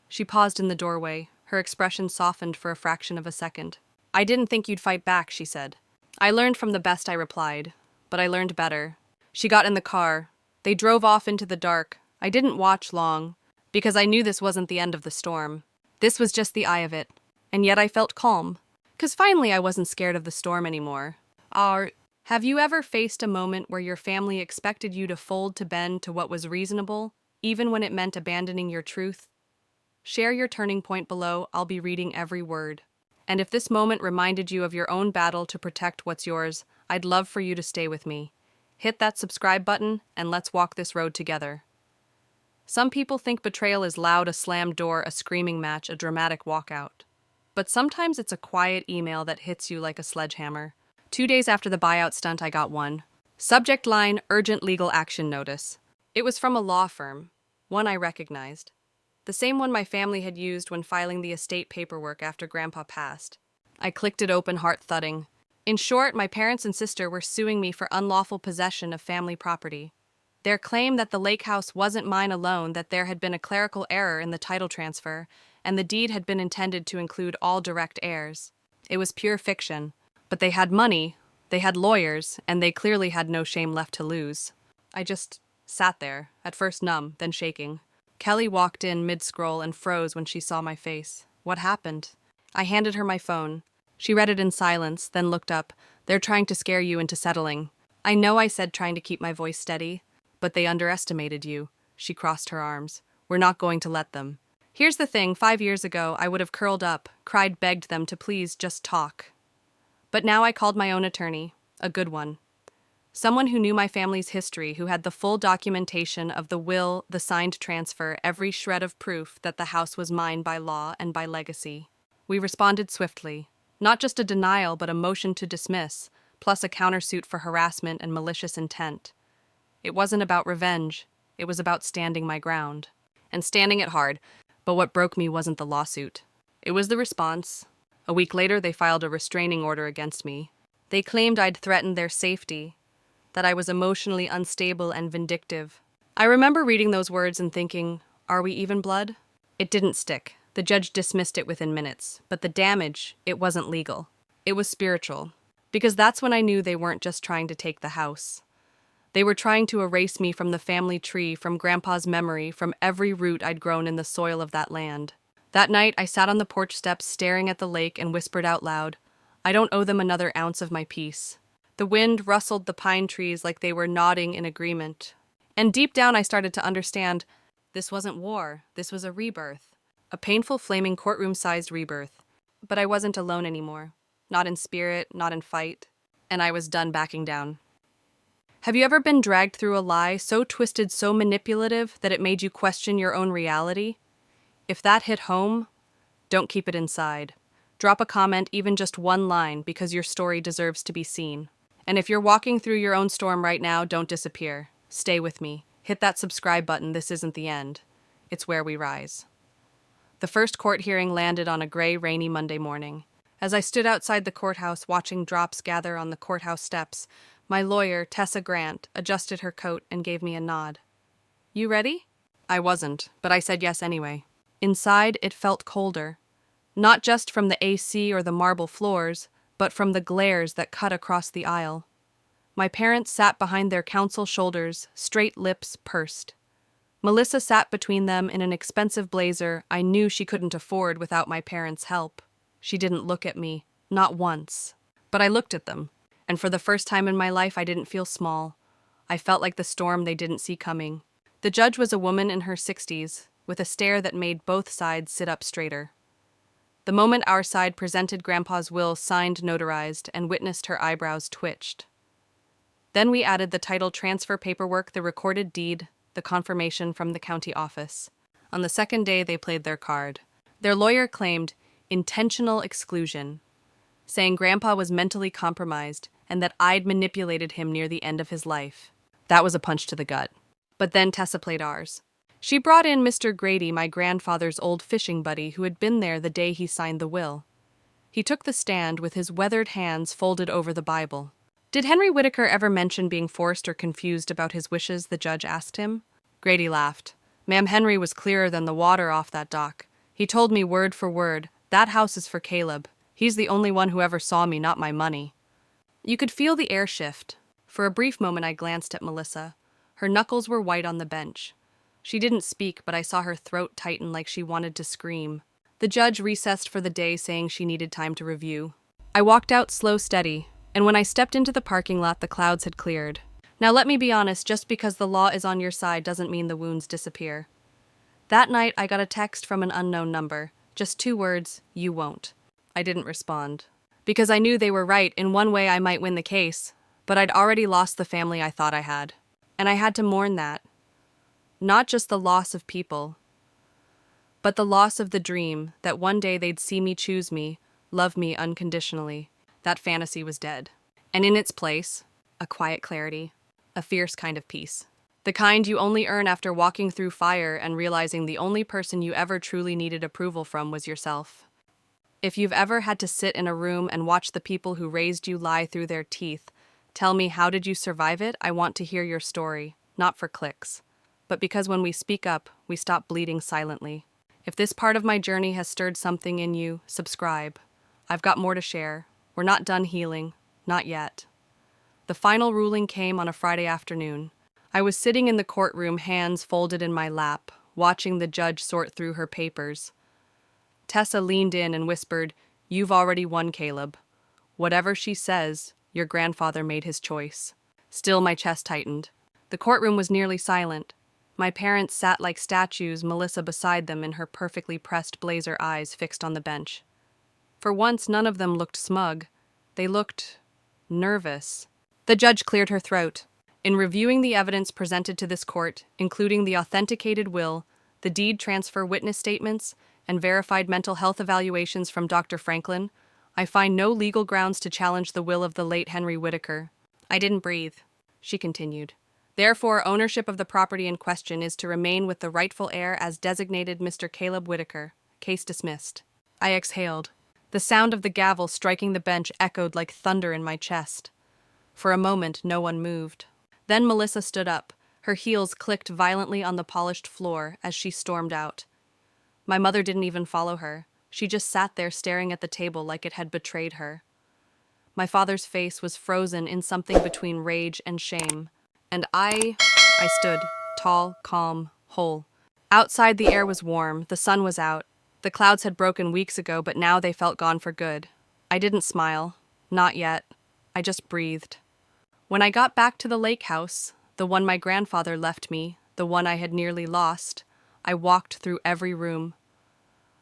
She paused in the doorway. Her expression softened for a fraction of a second. I didn't think you'd fight back, she said. I learned from the best, I replied. But I learned better. She got in the car. They drove off into the dark. I didn't watch long, because I knew this wasn't the end of the storm. This was just the eye of it. And yet I felt calm. 'Cause finally I wasn't scared of the storm anymore. Have you ever faced a moment where your family expected you to fold to bend to what was reasonable, even when it meant abandoning your truth? Share your turning point below. I'll be reading every word. And if this moment reminded you of your own battle to protect what's yours, I'd love for you to stay with me. Hit that subscribe button, and let's walk this road together. Some people think betrayal is loud, a slammed door, a screaming match, a dramatic walkout. But sometimes it's a quiet email that hits you like a sledgehammer. 2 days after the buyout stunt, I got one. Subject line, urgent legal action notice. It was from a law firm, one I recognized. The same one my family had used when filing the estate paperwork after Grandpa passed. I clicked it open, heart thudding. In short, my parents and sister were suing me for unlawful possession of family property. Their claim that the lake house wasn't mine alone, that there had been a clerical error in the title transfer, and the deed had been intended to include all direct heirs. It was pure fiction. But they had money, they had lawyers, and they clearly had no shame left to lose. I just sat there, at first numb, then shaking. Kelly walked in mid-scroll and froze when she saw my face. What happened? I handed her my phone. She read it in silence, then looked up. They're trying to scare you into settling. I know I said trying to keep my voice steady, but they underestimated you. She crossed her arms. We're not going to let them. Here's the thing, 5 years ago, I would have curled up, cried, begged them to please just talk. But now I called my own attorney, a good one. Someone who knew my family's history, who had the full documentation of the will, the signed transfer, every shred of proof that the house was mine by law and by legacy. We responded swiftly. Not just a denial, but a motion to dismiss, plus a countersuit for harassment and malicious intent. It wasn't about revenge. It was about standing my ground. And standing it hard. But what broke me wasn't the lawsuit. It was the response. A week later, they filed a restraining order against me. They claimed I'd threatened their safety, that I was emotionally unstable and vindictive. I remember reading those words and thinking, are we even blood? It didn't stick. The judge dismissed it within minutes. But the damage, it wasn't legal. It was spiritual. Because that's when I knew they weren't just trying to take the house. They were trying to erase me from the family tree, from Grandpa's memory, from every root I'd grown in the soil of that land. That night, I sat on the porch steps staring at the lake and whispered out loud, I don't owe them another ounce of my peace. The wind rustled the pine trees like they were nodding in agreement. And deep down I started to understand, this wasn't war, this was a rebirth. A painful, flaming courtroom-sized rebirth. But I wasn't alone anymore. Not in spirit, not in fight. And I was done backing down. Have you ever been dragged through a lie so twisted, so manipulative, that it made you question your own reality? If that hit home, don't keep it inside. Drop a comment, even just one line, because your story deserves to be seen. And if you're walking through your own storm right now, don't disappear. Stay with me. Hit that subscribe button. This isn't the end. It's where we rise. The first court hearing landed on a gray, rainy Monday morning. As I stood outside the courthouse watching drops gather on the courthouse steps, my lawyer, Tessa Grant, adjusted her coat and gave me a nod. You ready? I wasn't, but I said yes anyway. Inside, it felt colder. Not just from the AC or the marble floors, but from the glares that cut across the aisle. My parents sat behind their counsel shoulders, straight lips pursed. Melissa sat between them in an expensive blazer I knew she couldn't afford without my parents' help. She didn't look at me, not once. But I looked at them, and for the first time in my life I didn't feel small. I felt like the storm they didn't see coming. The judge was a woman in her 60s, with a stare that made both sides sit up straighter. The moment our side presented Grandpa's will signed, notarized, and witnessed her eyebrows twitched. Then we added the title transfer paperwork, the recorded deed, the confirmation from the county office. On the second day, they played their card. Their lawyer claimed intentional exclusion, saying Grandpa was mentally compromised and that I'd manipulated him near the end of his life. That was a punch to the gut. But then Tessa played ours. She brought in Mr. Grady, my grandfather's old fishing buddy, who had been there the day he signed the will. He took the stand with his weathered hands folded over the Bible. "Did Henry Whittaker ever mention being forced or confused about his wishes?" the judge asked him. Grady laughed. "Ma'am, Henry was clearer than the water off that dock. He told me word for word, 'That house is for Caleb. He's the only one who ever saw me, not my money.'" You could feel the air shift. For a brief moment I glanced at Melissa. Her knuckles were white on the bench. She didn't speak, but I saw her throat tighten like she wanted to scream. The judge recessed for the day, saying she needed time to review. I walked out slow, steady, and when I stepped into the parking lot, the clouds had cleared. Now let me be honest, just because the law is on your side doesn't mean the wounds disappear. That night, I got a text from an unknown number. Just 2 words, "You won't." I didn't respond. Because I knew they were right. In one way, I might win the case, but I'd already lost the family I thought I had. And I had to mourn that. Not just the loss of people, but the loss of the dream that one day they'd see me, choose me, love me unconditionally. That fantasy was dead. And in its place, a quiet clarity, a fierce kind of peace. The kind you only earn after walking through fire and realizing the only person you ever truly needed approval from was yourself. If you've ever had to sit in a room and watch the people who raised you lie through their teeth, tell me, how did you survive it? I want to hear your story, not for clicks, but because when we speak up, we stop bleeding silently. If this part of my journey has stirred something in you, subscribe. I've got more to share. We're not done healing. Not yet. The final ruling came on a Friday afternoon. I was sitting in the courtroom, hands folded in my lap, watching the judge sort through her papers. Tessa leaned in and whispered, "You've already won, Caleb. Whatever she says, your grandfather made his choice." Still, my chest tightened. The courtroom was nearly silent. My parents sat like statues, Melissa beside them in her perfectly pressed blazer, eyes fixed on the bench. For once, none of them looked smug. They looked nervous. The judge cleared her throat. In reviewing the evidence presented to this court, including the authenticated will, the deed transfer witness statements, and verified mental health evaluations from Dr. Franklin, I find no legal grounds to challenge the will of the late Henry Whittaker. I didn't breathe, she continued. Therefore, ownership of the property in question is to remain with the rightful heir as designated Mr. Caleb Whittaker. Case dismissed. I exhaled. The sound of the gavel striking the bench echoed like thunder in my chest. For a moment, no one moved. Then Melissa stood up. Her heels clicked violently on the polished floor as she stormed out. My mother didn't even follow her. She just sat there staring at the table like it had betrayed her. My father's face was frozen in something between rage and shame. And I stood, tall, calm, whole. Outside, the air was warm, the sun was out. The clouds had broken weeks ago, but now they felt gone for good. I didn't smile. Not yet. I just breathed. When I got back to the lake house, the one my grandfather left me, the one I had nearly lost, I walked through every room.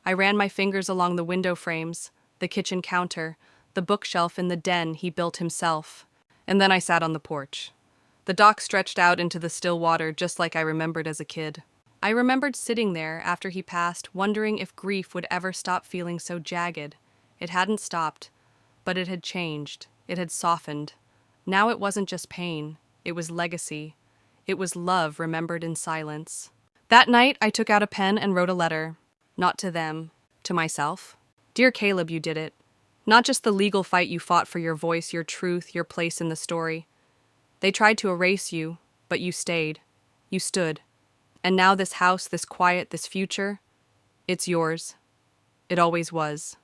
I ran my fingers along the window frames, the kitchen counter, the bookshelf in the den he built himself. And then I sat on the porch. The dock stretched out into the still water just like I remembered as a kid. I remembered sitting there after he passed, wondering if grief would ever stop feeling so jagged. It hadn't stopped, but it had changed. It had softened. Now it wasn't just pain. It was legacy. It was love remembered in silence. That night, I took out a pen and wrote a letter. Not to them, to myself. Dear Caleb, you did it. Not just the legal fight you fought for your voice, your truth, your place in the story. They tried to erase you, but you stayed. You stood. And now this house, this quiet, this future, it's yours. It always was.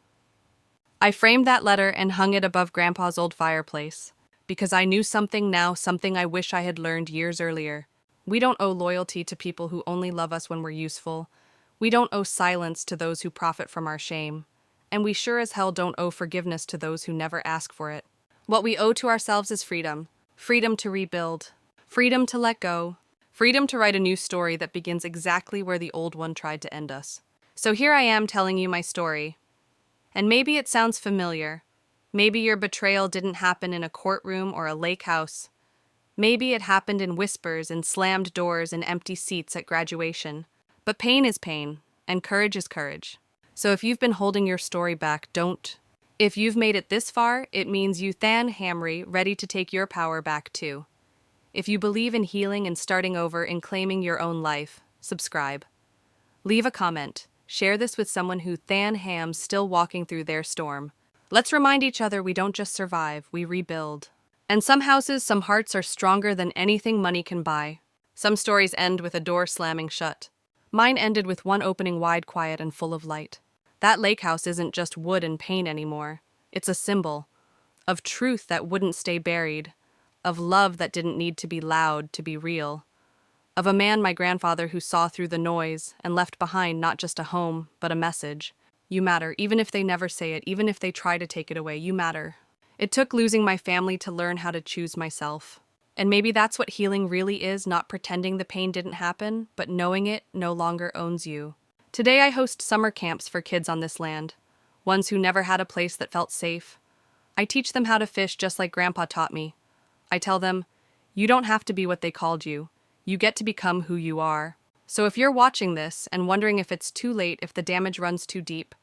I framed that letter and hung it above Grandpa's old fireplace, because I knew something now, something I wish I had learned years earlier. We don't owe loyalty to people who only love us when we're useful. We don't owe silence to those who profit from our shame. And we sure as hell don't owe forgiveness to those who never ask for it. What we owe to ourselves is freedom. Freedom to rebuild. Freedom to let go. Freedom to write a new story that begins exactly where the old one tried to end us. So here I am telling you my story. And maybe it sounds familiar. Maybe your betrayal didn't happen in a courtroom or a lake house. Maybe it happened in whispers and slammed doors and empty seats at graduation. But pain is pain, and courage is courage. So if you've been holding your story back, don't. If you've made it this far, it means you than Hamry, ready to take your power back too. If you believe in healing and starting over and claiming your own life, subscribe. Leave a comment. Share this with someone who than Ham's still walking through their storm. Let's remind each other we don't just survive, we rebuild. And some houses, some hearts are stronger than anything money can buy. Some stories end with a door slamming shut. Mine ended with one opening wide, quiet, and full of light. That lake house isn't just wood and pain anymore. It's a symbol of truth that wouldn't stay buried, of love that didn't need to be loud to be real, of a man, my grandfather, who saw through the noise and left behind not just a home, but a message. You matter, even if they never say it, even if they try to take it away, you matter. It took losing my family to learn how to choose myself. And maybe that's what healing really is, not pretending the pain didn't happen, but knowing it no longer owns you. Today I host summer camps for kids on this land, ones who never had a place that felt safe. I teach them how to fish just like Grandpa taught me. I tell them, you don't have to be what they called you. You get to become who you are. So if you're watching this and wondering if it's too late, if the damage runs too deep,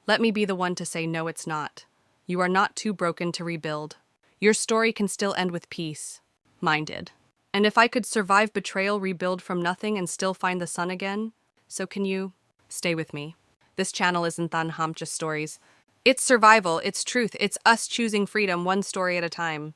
let me be the one to say no, it's not. You are not too broken to rebuild. Your story can still end with peace. Mine did. And if I could survive betrayal, rebuild from nothing, and still find the sun again, so can you. Stay with me. This channel isn't just stories. It's survival, it's truth, it's us choosing freedom one story at a time.